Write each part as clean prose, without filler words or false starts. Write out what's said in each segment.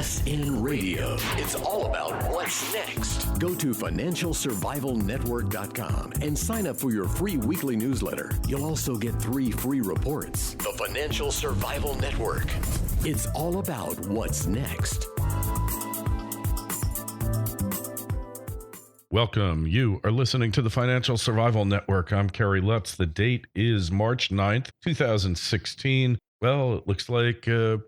FSN Radio. It's all about what's next. Go to financialsurvivalnetwork.com and sign up for your free weekly newsletter. You'll also get 3 free reports. The Financial Survival Network. It's all about what's next. Welcome. You are listening to the Financial Survival Network. I'm Kerry Lutz. The date is March 9th, 2016. Well, it looks like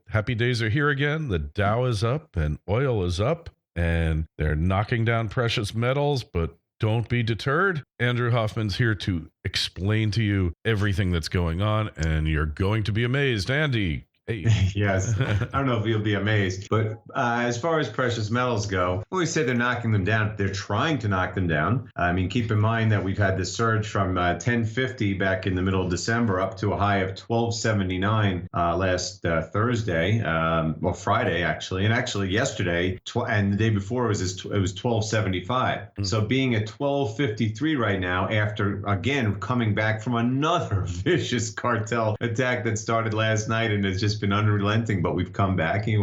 happy days are here again. The Dow is up and oil is up, and they're knocking down precious metals, but don't be deterred. Andrew Hoffman's here to explain to you everything that's going on, and you're going to be amazed. Andy. Hey. Yes. I don't know if you'll be amazed, but as far as precious metals go, when we say they're knocking them down, they're trying to knock them down. I mean, keep in mind that we've had this surge from 1050 back in the middle of December up to a high of 1279 last Thursday, well, Friday, actually. And actually yesterday and the day before it was 1275. Mm-hmm. So being at 1253 right now, after, again, coming back from another vicious cartel attack that started last night and has just been unrelenting, but we've come back and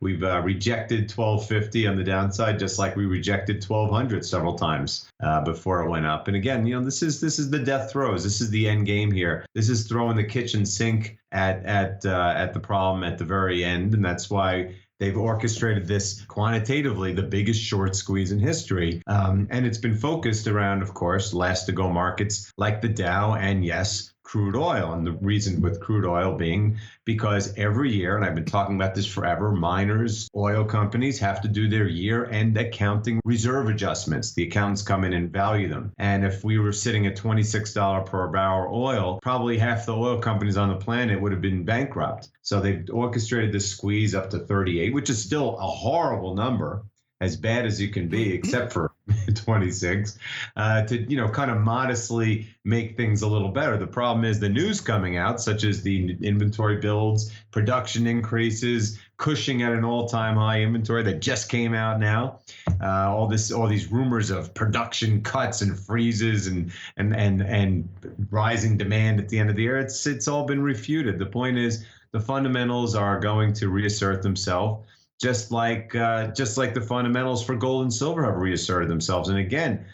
we've rejected 1250 on the downside, just like we rejected 1200 several times before it went up. And again, this is the death throes. This is the end game here. This is throwing the kitchen sink at the problem at the very end, and that's why they've orchestrated this quantitatively, the biggest short squeeze in history. And it's been focused around, of course, last to go markets like the Dow and, yes, crude oil. And the reason with crude oil being because every year, and I've been talking about this forever, miners, oil companies have to do their year-end accounting reserve adjustments. The accountants come in and value them. And if we were sitting at $26 per barrel oil, probably half the oil companies on the planet would have been bankrupt. So they've orchestrated this squeeze up to 38, which is still a horrible number, as bad as you can be, except for 26, to, kind of modestly make things a little better. The problem is the news coming out, such as the inventory builds, production increases, Cushing at an all-time high inventory that just came out now. All these rumors of production cuts and freezes and rising demand at the end of the year. It's all been refuted. The point is the fundamentals are going to reassert themselves. Just like the fundamentals for gold and silver have reasserted themselves. And again,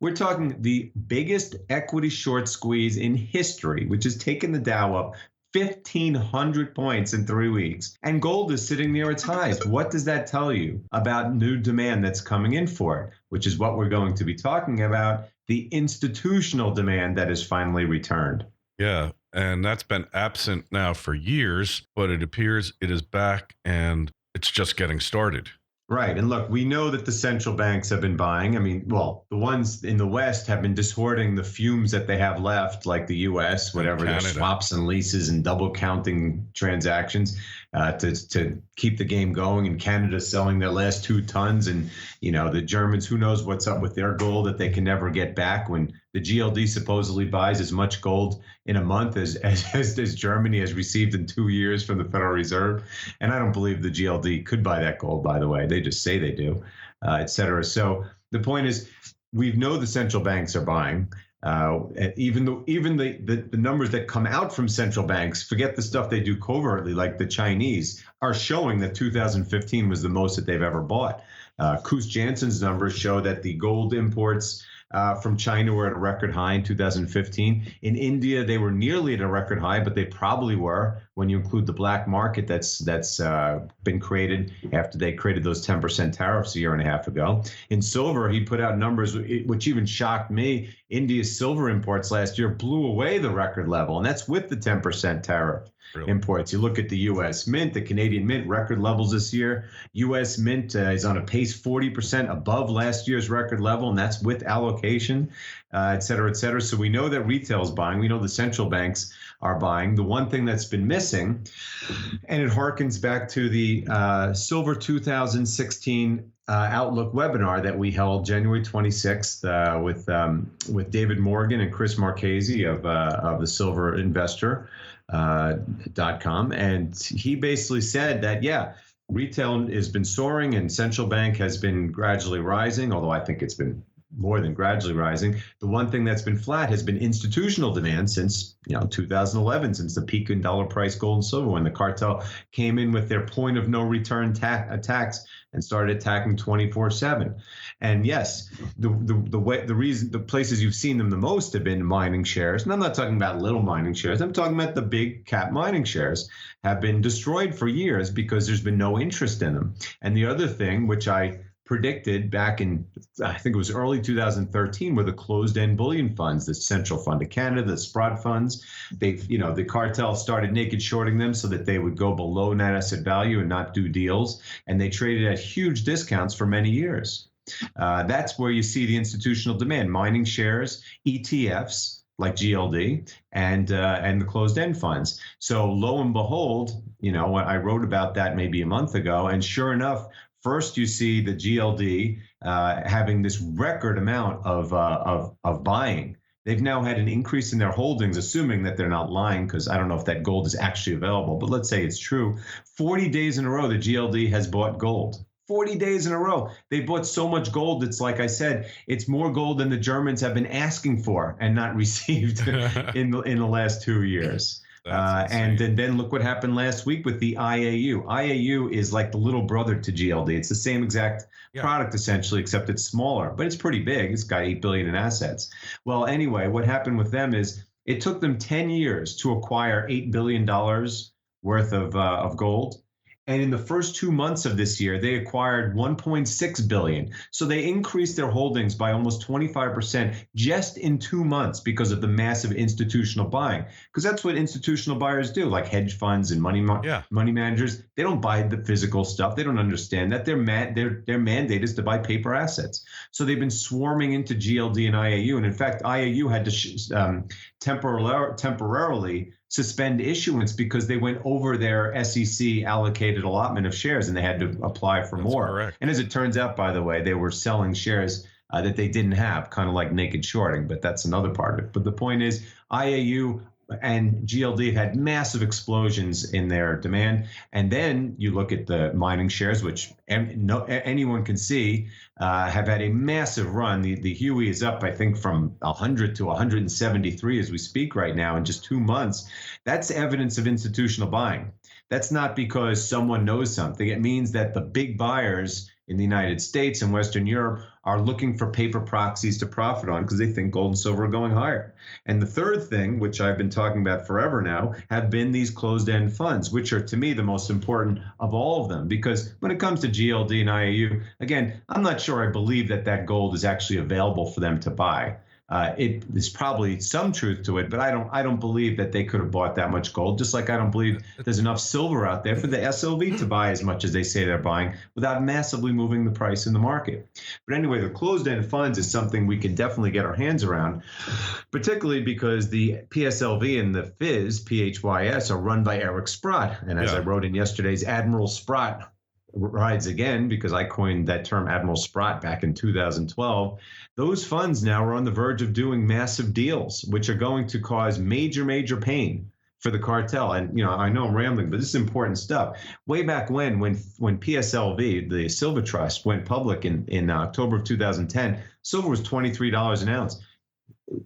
we're talking the biggest equity short squeeze in history, which has taken the Dow up 1,500 points in 3 weeks. And gold is sitting near its highs. What does that tell you about new demand that's coming in for it, which is what we're going to be talking about, the institutional demand that has finally returned. Yeah, and that's been absent now for years, but it appears it is back, and it's just getting started. Right. And look, we know that the central banks have been buying. I mean, well, the ones in the West have been distorting the fumes that they have left, like the U.S., whatever, their swaps and leases and double counting transactions to keep the game going. And Canada selling their last 2 tons. And, the Germans, who knows what's up with their gold that they can never get back when the GLD supposedly buys as much gold in a month as Germany has received in 2 years from the Federal Reserve. And I don't believe the GLD could buy that gold, by the way. They just say they do, et cetera. So the point is, we know the central banks are buying. Even the numbers that come out from central banks, forget the stuff they do covertly, like the Chinese, are showing that 2015 was the most that they've ever bought. Koos Jansen's numbers show that the gold imports from China were at a record high in 2015. In India, they were nearly at a record high, but they probably were when you include the black market that's been created after they created those 10% tariffs a year and a half ago. In silver, he put out numbers which even shocked me. India's silver imports last year blew away the record level, and that's with the 10% tariff. Really? Imports. You look at the U.S. Mint, the Canadian Mint, record levels this year. U.S. Mint is on a pace 40% above last year's record level, and that's with allocation, et cetera, et cetera. So we know that retail is buying. We know the central banks are buying. The one thing that's been missing, and it harkens back to the Silver 2016 Outlook webinar that we held January 26th with David Morgan and Chris Marchese of the Silver Investor. .com, and he basically said that, retail has been soaring and central bank has been gradually rising, although I think it's been more than gradually rising. The one thing that's been flat has been institutional demand since 2011, since the peak in dollar price gold and silver, when the cartel came in with their point of no return attacks and started attacking 24/7. And yes, the places you've seen them the most have been mining shares. And I'm not talking about little mining shares. I'm talking about the big cap mining shares have been destroyed for years because there's been no interest in them. And the other thing, which I predicted back in, I think it was early 2013, were the closed-end bullion funds, the Central Fund of Canada, the Sprott funds. The cartel started naked shorting them so that they would go below net asset value and not do deals. And they traded at huge discounts for many years. That's where you see the institutional demand: mining shares, ETFs like GLD, and the closed-end funds. So lo and behold, I wrote about that maybe a month ago, and sure enough, first, you see the GLD having this record amount of buying. They've now had an increase in their holdings, assuming that they're not lying, because I don't know if that gold is actually available, but let's say it's true. 40 days in a row, the GLD has bought gold. 40 days in a row. They bought so much gold. It's like I said, it's more gold than the Germans have been asking for and not received in the last 2 years. And then look what happened last week with the IAU. IAU is like the little brother to GLD. It's the same exact product essentially, except it's smaller, but it's pretty big. It's got $8 billion in assets. Well, anyway, what happened with them is it took them 10 years to acquire $8 billion worth of gold. And in the first 2 months of this year, they acquired $1.6 billion. So they increased their holdings by almost 25% just in 2 months because of the massive institutional buying. Because that's what institutional buyers do, like hedge funds and money managers. They don't buy the physical stuff. They don't understand that. Their mandate is to buy paper assets. So they've been swarming into GLD and IAU. And in fact, IAU had to temporarily suspend issuance because they went over their SEC allocated allotment of shares and they had to apply for more. Correct. And as it turns out, by the way, they were selling shares that they didn't have, kind of like naked shorting, but that's another part of it. But the point is, IAU and GLD had massive explosions in their demand. And then you look at the mining shares, which anyone can see have had a massive run. The Huey is up, I think, from 100 to 173 as we speak right now in just 2 months. That's evidence of institutional buying. That's not because someone knows something. It means that the big buyers in the United States and Western Europe are looking for paper proxies to profit on because they think gold and silver are going higher. And the third thing, which I've been talking about forever now, have been these closed-end funds, which are, to me, the most important of all of them. Because when it comes to GLD and IAU, again, I'm not sure I believe that gold is actually available for them to buy. There's probably some truth to it, but I don't believe that they could have bought that much gold, just like I don't believe there's enough silver out there for the SLV to buy as much as they say they're buying without massively moving the price in the market. But anyway, the closed-end funds is something we can definitely get our hands around, particularly because the PSLV and the PHYS are run by Eric Sprott. And as I wrote in yesterday's Admiral Sprott rides again, because I coined that term Admiral Sprott back in 2012, those funds now are on the verge of doing massive deals, which are going to cause major, major pain for the cartel. And, I know I'm rambling, but this is important stuff. Way back when PSLV, the Silver Trust, went public in October of 2010, silver was $23 an ounce.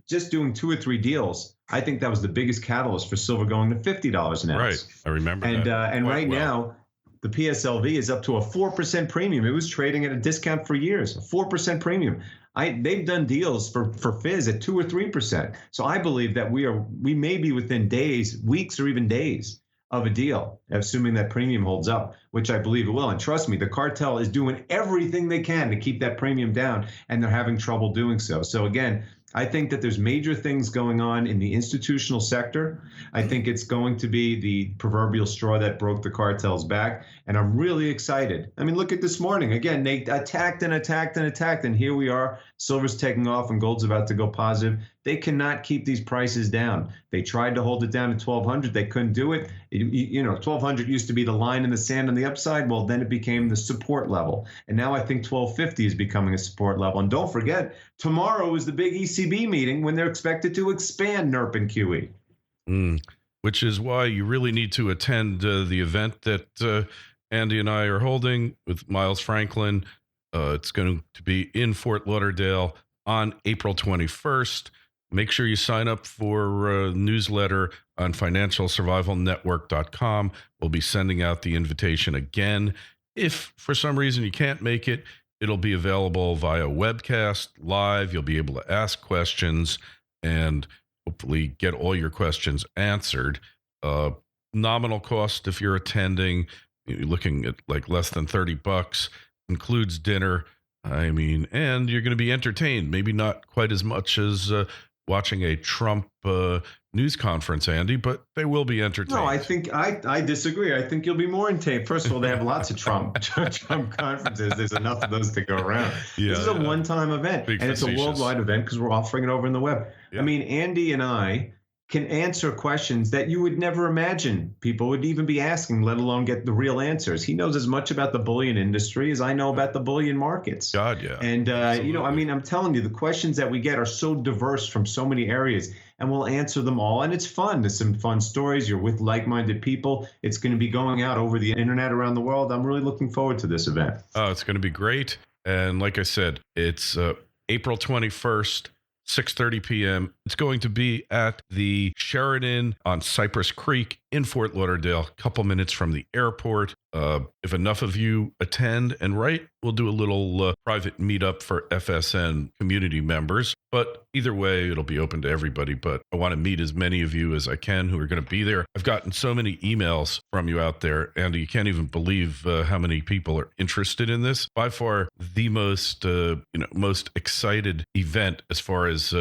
Just doing 2 or 3 deals, I think that was the biggest catalyst for silver going to $50 an ounce. Right, I remember that. And right now, the PSLV is up to a 4% premium. It was trading at a discount for years, a 4% premium. They've done deals for Fizz at 2 or 3%. So I believe that we may be within days, weeks, or even days of a deal, assuming that premium holds up, which I believe it will. And trust me, the cartel is doing everything they can to keep that premium down, and they're having trouble doing so. So again, I think that there's major things going on in the institutional sector. I think it's going to be the proverbial straw that broke the cartel's back. And I'm really excited. I mean, look at this morning. Again, they attacked and attacked and attacked. And here we are. Silver's taking off and gold's about to go positive. They cannot keep these prices down. They tried to hold it down to 1,200. They couldn't do it. 1,200 used to be the line in the sand on the upside. Well, then it became the support level. And now I think 1,250 is becoming a support level. And don't forget, tomorrow is the big ECB meeting when they're expected to expand NIRP and QE. Which is why you really need to attend the event that Andy and I are holding with Miles Franklin. It's going to be in Fort Lauderdale on April 21st. Make sure you sign up for a newsletter on financialsurvivalnetwork.com. We'll be sending out the invitation again. If for some reason you can't make it, it'll be available via webcast live. You'll be able to ask questions and hopefully get all your questions answered. Nominal cost if you're attending, you're looking at like less than $30, includes dinner. I mean, and you're going to be entertained, maybe not quite as much as watching a Trump news conference, Andy, but they will be entertained. No, I think I disagree. I think you'll be more entertained. First of all, they have lots of Trump conferences. There's enough of those to go around. This is a one-time event, and it's a worldwide event because we're offering it over in the web. Yeah. I mean, Andy and I can answer questions that you would never imagine people would even be asking, let alone get the real answers. He knows as much about the bullion industry as I know about the bullion markets. God, yeah. And, I mean, I'm telling you, the questions that we get are so diverse from so many areas, and we'll answer them all. And it's fun. There's some fun stories. You're with like-minded people. It's going to be going out over the internet around the world. I'm really looking forward to this event. Oh, it's going to be great. And like I said, it's April 21st. 6:30 p.m. It's going to be at the Sheridan on Cypress Creek in Fort Lauderdale, a couple minutes from the airport. If enough of you attend and write, we'll do a little private meetup for FSN community members. But either way, it'll be open to everybody. But I want to meet as many of you as I can who are going to be there. I've gotten so many emails from you out there, Andy. You can't even believe how many people are interested in this. By far, the most excited event as far as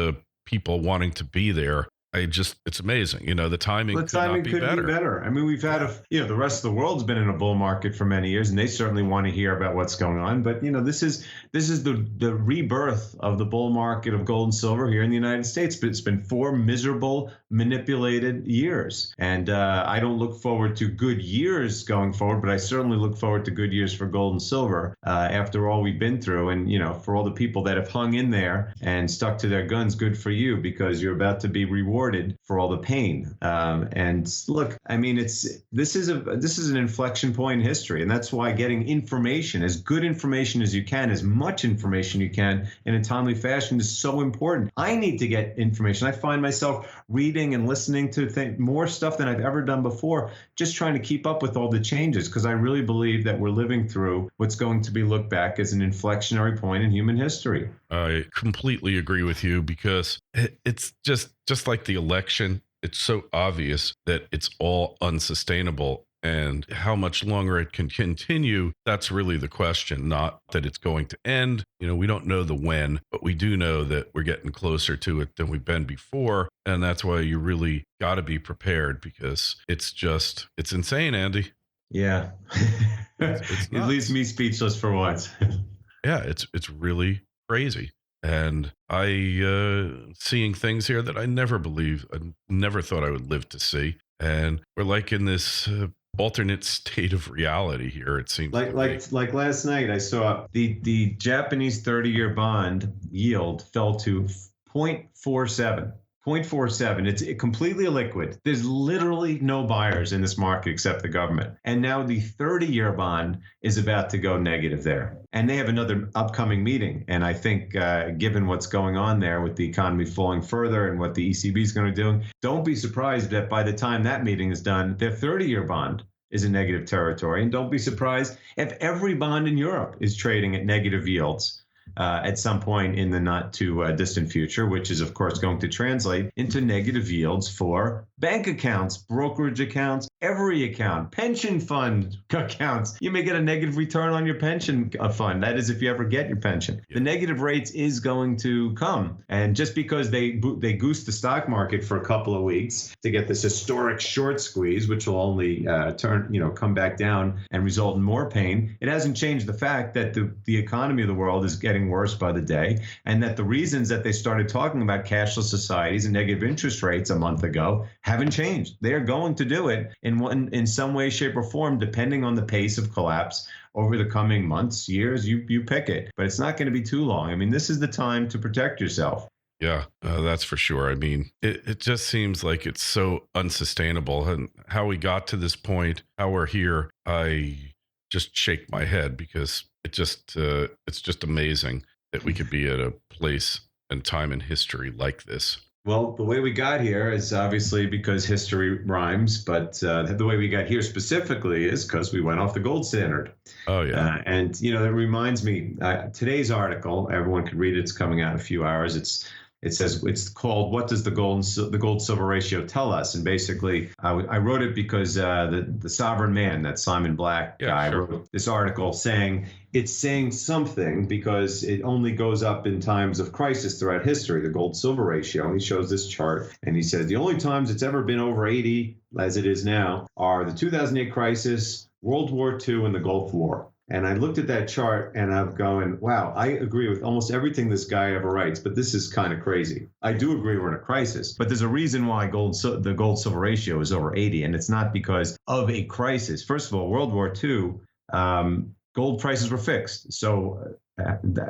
people wanting to be there. It's amazing. The timing could not be better. I mean, we've had the rest of the world's been in a bull market for many years, and they certainly want to hear about what's going on. But, this is the rebirth of the bull market of gold and silver here in the United States. But it's been 4 miserable, manipulated years. And I don't look forward to good years going forward, but I certainly look forward to good years for gold and silver after all we've been through. And, for all the people that have hung in there and stuck to their guns, good for you, because you're about to be rewarded for all the pain. And look, I mean, this is an inflection point in history, and that's why getting information, as good information as you can, as much information you can in a timely fashion, is so important. I need to get information. I find myself reading and listening to more stuff than I've ever done before, just trying to keep up with all the changes, because I really believe that we're living through what's going to be looked back as an inflectionary point in human history. I completely agree with you, because it's just like the election. It's so obvious that it's all unsustainable, and how much longer it can continue, that's really the question, not that it's going to end. We don't know the when, but we do know that we're getting closer to it than we've been before. And that's why you really got to be prepared, because it's insane, Andy. Yeah. It leaves me speechless for once. Yeah, it's really crazy. And seeing things here that I never thought I would live to see. And we're like in this alternate state of reality here, it seems. Like last night, I saw the Japanese 30-year bond yield fell to 0.47. 0.47. It's completely illiquid. There's literally no buyers in this market except the government. And now the 30-year bond is about to go negative there. And they have another upcoming meeting. And I think given what's going on there with the economy falling further and what the ECB is going to do, don't be surprised that by the time that meeting is done, their 30-year bond is in negative territory. And don't be surprised if every bond in Europe is trading at negative yields at some point in the not too distant future, which is, of course, going to translate into negative yields for bank accounts, brokerage accounts, every account, pension fund accounts. You may get a negative return on your pension fund. That is, if you ever get your pension. Yeah. The negative rates is going to come. And just because they goose the stock market for a couple of weeks to get this historic short squeeze, which will only come back down and result in more pain, it hasn't changed the fact that the economy of the world is getting worse by the day, and that the reasons that they started talking about cashless societies and negative interest rates a month ago haven't changed. They are going to do it in some way, shape, or form, depending on the pace of collapse over the coming months, years. You pick it, but it's not going to be too long. I mean, this is the time to protect yourself. Yeah, that's for sure. I mean, it just seems like it's so unsustainable, and how we got to this point, how we're here, I just shake my head, because it's just amazing that we could be at a place and time in history like this? Well, the way we got here is obviously because history rhymes, but the way we got here specifically is because we went off the gold standard. Oh, yeah. And, that reminds me, today's article, everyone can read it. It's coming out in a few hours. It says it's called "What Does the Gold Silver Ratio Tell Us?" And basically, I wrote it because the sovereign man, that Simon Black guy, wrote this article saying it's saying something because it only goes up in times of crisis throughout history, the gold silver ratio. And he shows this chart and he says the only times it's ever been over 80, as it is now, are the 2008 crisis, World War II, and the Gulf War. And I looked at that chart and I'm going, wow, I agree with almost everything this guy ever writes, but this is kind of crazy. I do agree we're in a crisis, but there's a reason why the gold silver ratio is over 80, and it's not because of a crisis. First of all, World War II, gold prices were fixed. So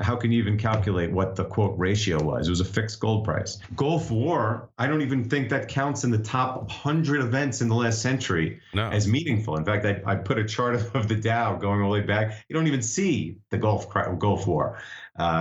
how can you even calculate what the quote ratio was? It was a fixed gold price. Gulf War, I don't even think that counts in the top 100 events in the last century as meaningful. In fact, I put a chart of the Dow going all the way back. You don't even see the Gulf War.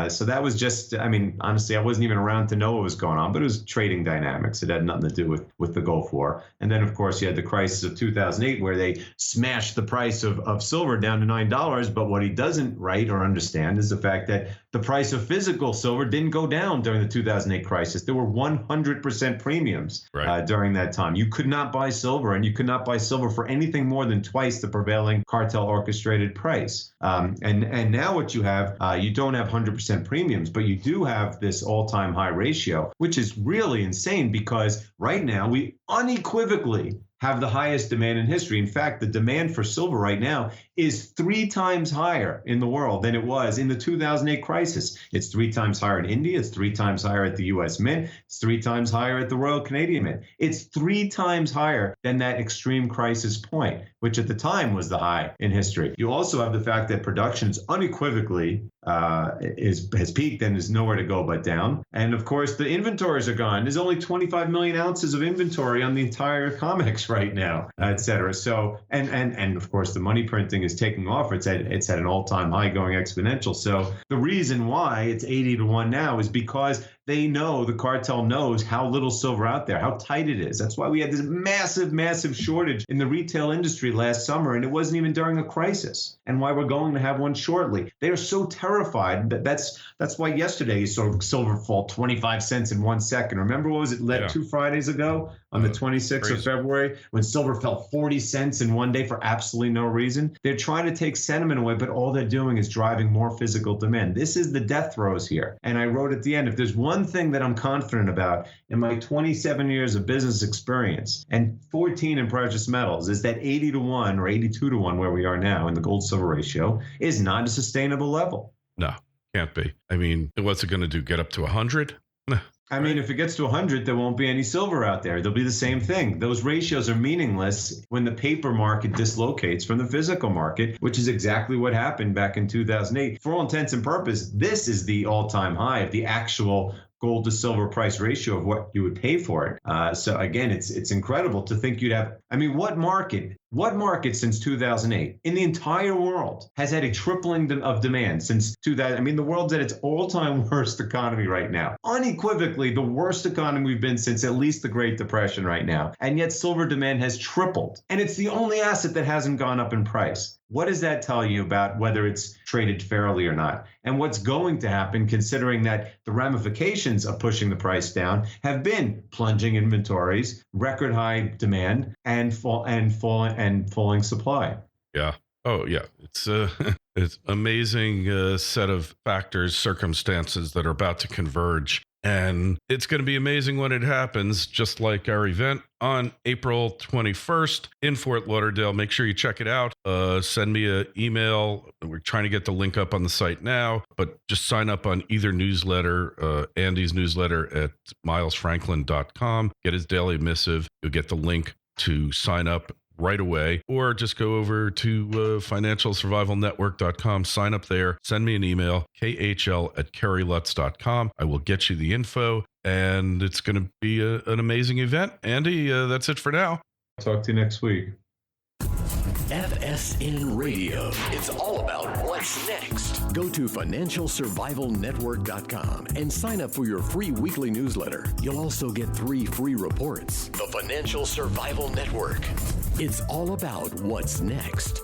So that was just, honestly, I wasn't even around to know what was going on, but it was trading dynamics. It had nothing to do with the Gulf War. And then, of course, you had the crisis of 2008 where they smashed the price of silver down to $9. But what he doesn't write or understand is the fact that the price of physical silver didn't go down during the 2008 crisis. There were 100% premiums during that time. You could not buy silver, and you could not buy silver for anything more than twice the prevailing cartel orchestrated price. And now what you have, you don't have 100% premiums, but you do have this all-time high ratio, which is really insane because right now we unequivocally have the highest demand in history. In fact, the demand for silver right now is 3 times higher in the world than it was in the 2008 crisis. It's 3 times higher in India. It's 3 times higher at the U.S. Mint. It's 3 times higher at the Royal Canadian Mint. It's 3 times higher than that extreme crisis point, which at the time was the high in history. You also have the fact that production is unequivocally has peaked and is nowhere to go but down. And of course, the inventories are gone. There's only 25 million ounces of inventory on the entire COMEX right now, et cetera. So, and of course, the money printing is taking off. It's at an all-time high, going exponential. So the reason why it's 80 to 1 now is because they know, the cartel knows how little silver out there, how tight it is. That's why we had this massive shortage in the retail industry last summer, and it wasn't even during a crisis, and why we're going to have one shortly. They are so terrified that that's why yesterday you saw silver fall 25 cents in 1 second. Remember, what was it, 2 Fridays ago on the 26th of February when silver fell 40 cents in one day for absolutely no reason? They're trying to take sentiment away, but all they're doing is driving more physical demand. This is the death throes here. And I wrote at the end, if there's one thing that I'm confident about in my 27 years of business experience and 14 in precious metals, is that 80 to 1 or 82 to 1, where we are now in the gold silver ratio, is not a sustainable level. No, can't be. I mean, what's it going to do? Get up to 100? I mean, if it gets to 100, there won't be any silver out there. There'll be the same thing. Those ratios are meaningless when the paper market dislocates from the physical market, which is exactly what happened back in 2008. For all intents and purposes, this is the all-time high of the actual gold to silver price ratio of what you would pay for it. So again, it's incredible to think you'd have, what market since 2008 in the entire world has had a tripling of demand since 2000? The world's at its all-time worst economy right now. Unequivocally, the worst economy we've been since at least the Great Depression right now. And yet silver demand has tripled. And it's the only asset that hasn't gone up in price. What does that tell you about whether it's traded fairly or not? And what's going to happen, considering that the ramifications of pushing the price down have been plunging inventories, record high demand, and falling supply. Yeah. Oh, yeah. It's amazing set of factors, circumstances that are about to converge. And it's going to be amazing when it happens, just like our event on April 21st in Fort Lauderdale. Make sure you check it out. Send me an email. We're trying to get the link up on the site now, but just sign up on either newsletter, Andy's newsletter at milesfranklin.com. Get his daily missive. You'll get the link to sign up right away, or just go over to financialsurvivalnetwork.com, sign up there, send me an email, khl@kerrylutz.com. I will get you the info, and it's going to be an amazing event. Andy, that's it for now. Talk to you next week. FSN Radio. It's all about what's next. Go to financialsurvivalnetwork.com and sign up for your free weekly newsletter. You'll also get 3 free reports. The Financial Survival Network. It's all about what's next.